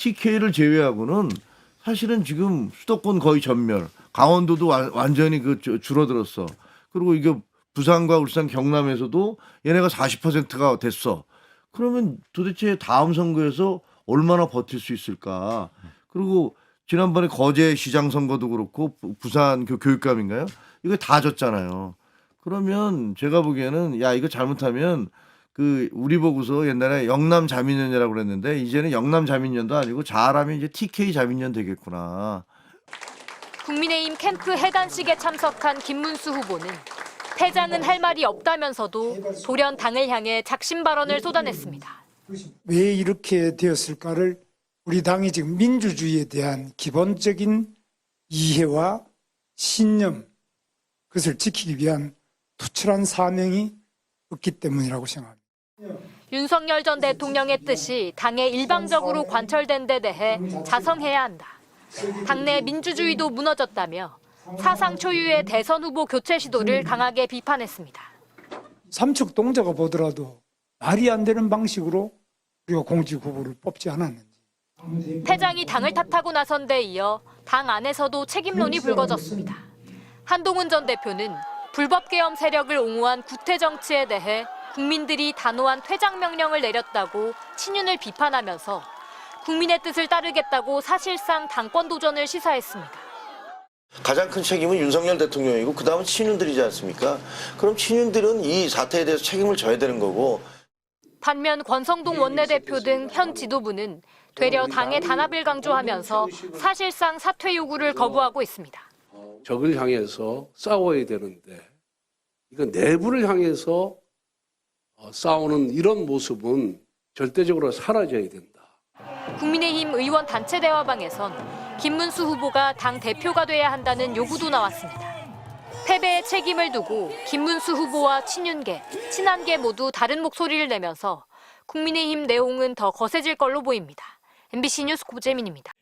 TK를 제외하고는 사실은 지금 수도권 거의 전멸, 강원도도 완전히 줄어들었어. 그리고 이게 부산과 울산, 경남에서도 얘네가 40%가 됐어. 그러면 도대체 다음 선거에서 얼마나 버틸 수 있을까? 그리고 지난번에 거제 시장 선거도 그렇고 부산 교육감인가요? 이거 다 졌잖아요. 그러면 제가 보기에는 야 이거 잘못하면 우리 보고서 옛날에 영남 자민련이라고 그랬는데 이제는 영남 자민련도 아니고 잘하면 이제 TK 자민련 되겠구나. 국민의힘 캠프 해단식에 참석한 김문수 후보는 패장은 할 말이 없다면서도 돌연 당을 향해 작심 발언을 쏟아냈습니다. 왜 이렇게 되었을까를 우리 당이 지금 민주주의에 대한 기본적인 이해와 신념, 그것을 지키기 위한 투철한 사명이 없기 때문이라고 생각합니다. 윤석열 전 대통령의 뜻이 당에 일방적으로 관철된 데 대해 자성해야 한다. 당내 민주주의도 무너졌다며 사상 초유의 대선 후보 교체 시도를 강하게 비판했습니다. 삼척 동자가 보더라도 말이 안 되는 방식으로 우리가 공직 후보를 뽑지 않았는지. 패장이 당을 탓하고 나선 데 이어 당 안에서도 책임론이 불거졌습니다. 한동훈 전 대표는 불법 계엄 세력을 옹호한 구태 정치에 대해 국민들이 단호한 퇴장 명령을 내렸다고 친윤을 비판하면서 국민의 뜻을 따르겠다고 사실상 당권 도전을 시사했습니다. 가장 큰 책임은 윤석열 대통령이고 그다음은 친윤들이지 않습니까? 그럼 친윤들은 이 사태에 대해서 책임을 져야 되는 거고. 반면 권성동 원내대표 등 현 지도부는 되려 당의 단합을 강조하면서 사실상 사퇴 요구를 거부하고 있습니다. 적을 향해서 싸워야 되는데 이거 내부를 향해서 싸우는 이런 모습은 절대적으로 사라져야 된다. 국민의힘 의원 단체 대화방에선 김문수 후보가 당 대표가 돼야 한다는 요구도 나왔습니다. 패배의 책임을 두고 김문수 후보와 친윤계, 친한계 모두 다른 목소리를 내면서 국민의힘 내홍은 더 거세질 걸로 보입니다. MBC 뉴스 고재민입니다.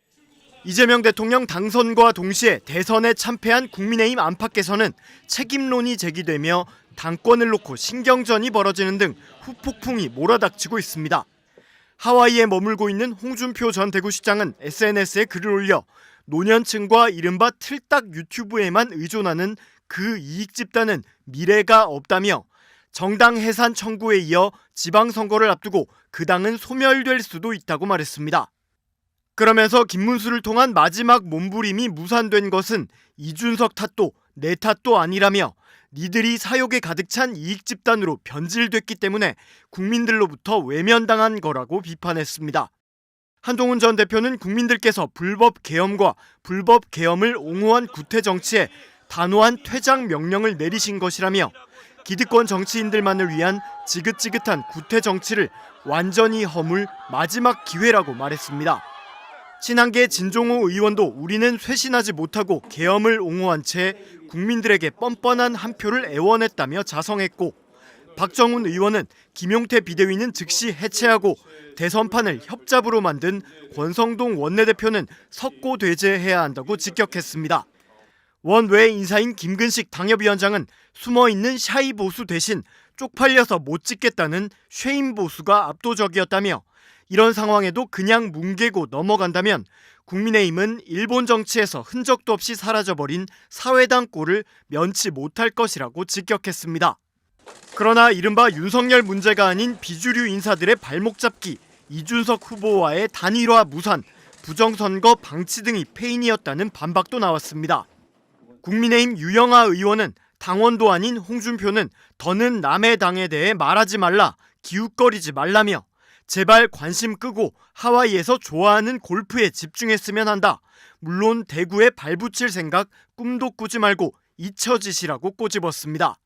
이재명 대통령 당선과 동시에 대선에 참패한 국민의힘 안팎에서는 책임론이 제기되며 당권을 놓고 신경전이 벌어지는 등 후폭풍이 몰아닥치고 있습니다. 하와이에 머물고 있는 홍준표 전 대구시장은 SNS에 글을 올려 노년층과 이른바 틀딱 유튜브에만 의존하는 그 이익 집단은 미래가 없다며 정당 해산 청구에 이어 지방선거를 앞두고 그 당은 소멸될 수도 있다고 말했습니다. 그러면서 김문수를 통한 마지막 몸부림이 무산된 것은 이준석 탓도 내 탓도 아니라며 니들이 사욕에 가득 찬 이익 집단으로 변질됐기 때문에 국민들로부터 외면당한 거라고 비판했습니다. 한동훈 전 대표는 국민들께서 불법 계엄과 불법 계엄을 옹호한 구태 정치에 단호한 퇴장 명령을 내리신 것이라며 기득권 정치인들만을 위한 지긋지긋한 구태 정치를 완전히 허물 마지막 기회라고 말했습니다. 친한계 진종호 의원도 우리는 쇄신하지 못하고 계엄을 옹호한 채 국민들에게 뻔뻔한 한 표를 애원했다며 자성했고 박정훈 의원은 김용태 비대위는 즉시 해체하고 대선판을 협잡으로 만든 권성동 원내대표는 석고대죄해야 한다고 직격했습니다. 원외 인사인 김근식 당협위원장은 숨어있는 샤이 보수 대신 쪽팔려서 못 찍겠다는 쉐임 보수가 압도적이었다며 이런 상황에도 그냥 뭉개고 넘어간다면 국민의힘은 일본 정치에서 흔적도 없이 사라져버린 사회당 꼴을 면치 못할 것이라고 직격했습니다. 그러나 이른바 윤석열 문제가 아닌 비주류 인사들의 발목 잡기, 이준석 후보와의 단일화 무산, 부정선거 방치 등이 패인이었다는 반박도 나왔습니다. 국민의힘 유영아 의원은 당원도 아닌 홍준표는 더는 남의 당에 대해 말하지 말라, 기웃거리지 말라며 제발 관심 끄고 하와이에서 좋아하는 골프에 집중했으면 한다. 물론 대구에 발붙일 생각 꿈도 꾸지 말고 잊혀지시라고 꼬집었습니다.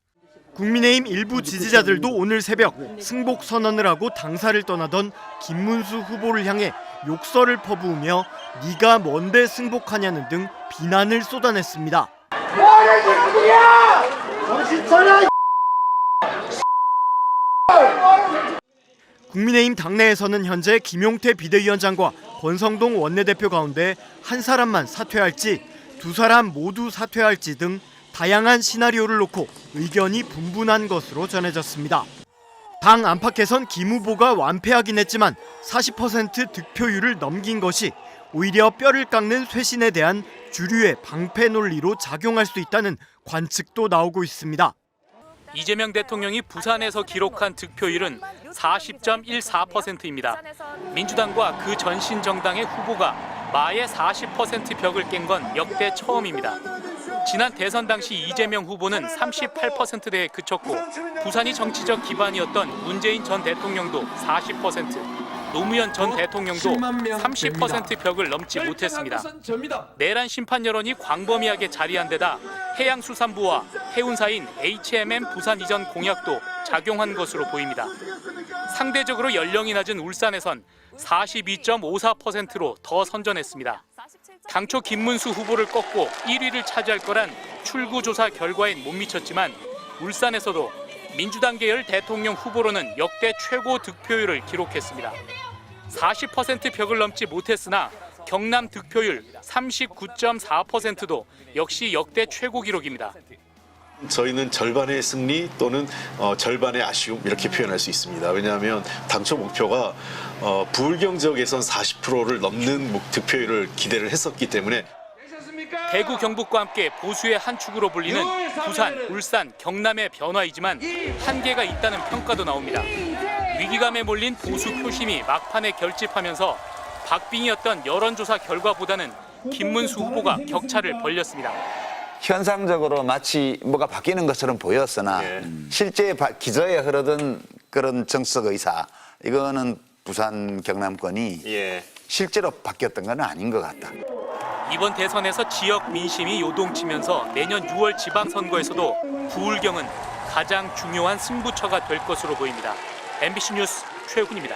국민의힘 일부 지지자들도 오늘 새벽 승복 선언을 하고 당사를 떠나던 김문수 후보를 향해 욕설을 퍼부으며 네가 뭔데 승복하냐는 등 비난을 쏟아냈습니다. 뭐하는 짓이야! 정신 차려! 국민의힘 당내에서는 현재 김용태 비대위원장과 권성동 원내대표 가운데 한 사람만 사퇴할지 두 사람 모두 사퇴할지 등 다양한 시나리오를 놓고 의견이 분분한 것으로 전해졌습니다. 당 안팎에선 김 후보가 완패하긴 했지만 40% 득표율을 넘긴 것이 오히려 뼈를 깎는 쇄신에 대한 주류의 방패 논리로 작용할 수 있다는 관측도 나오고 있습니다. 이재명 대통령이 부산에서 기록한 득표율은 40.14%입니다. 민주당과 그 전신 정당의 후보가 마의 40% 벽을 깬 건 역대 처음입니다. 지난 대선 당시 이재명 후보는 38%대에 그쳤고 부산이 정치적 기반이었던 문재인 전 대통령도 40%, 노무현 전 대통령도 30% 벽을 넘지 못했습니다. 내란 심판 여론이 광범위하게 자리한 데다 해양수산부와 해운사인 HMM 부산 이전 공약도 작용한 것으로 보입니다. 상대적으로 연령이 낮은 울산에선 42.54%로 더 선전했습니다. 당초 김문수 후보를 꺾고 1위를 차지할 거란 출구조사 결과엔 못 미쳤지만 울산에서도 민주당 계열 대통령 후보로는 역대 최고 득표율을 기록했습니다. 40% 벽을 넘지 못했으나 경남 득표율 39.4%도 역시 역대 최고 기록입니다. 저희는 절반의 승리 또는 절반의 아쉬움 이렇게 표현할 수 있습니다. 왜냐하면 당초 목표가 부울경 지역에선 40%를 넘는 득표율을 기대를 했었기 때문에 대구 경북과 함께 보수의 한 축으로 불리는 부산, 울산, 경남의 변화이지만 한계가 있다는 평가도 나옵니다. 위기감에 몰린 보수 표심이 막판에 결집하면서 박빙이었던 여론조사 결과보다는 김문수 후보가 격차를 벌렸습니다. 현상적으로 마치 뭐가 바뀌는 것처럼 보였으나 실제 기저에 흐르던 그런 정석 의사 이거는 부산 경남권이 실제로 바뀌었던 건 아닌 것 같다. 이번 대선에서 지역 민심이 요동치면서 내년 6월 지방선거에서도 부울경은 가장 중요한 승부처가 될 것으로 보입니다. MBC 뉴스 최훈입니다.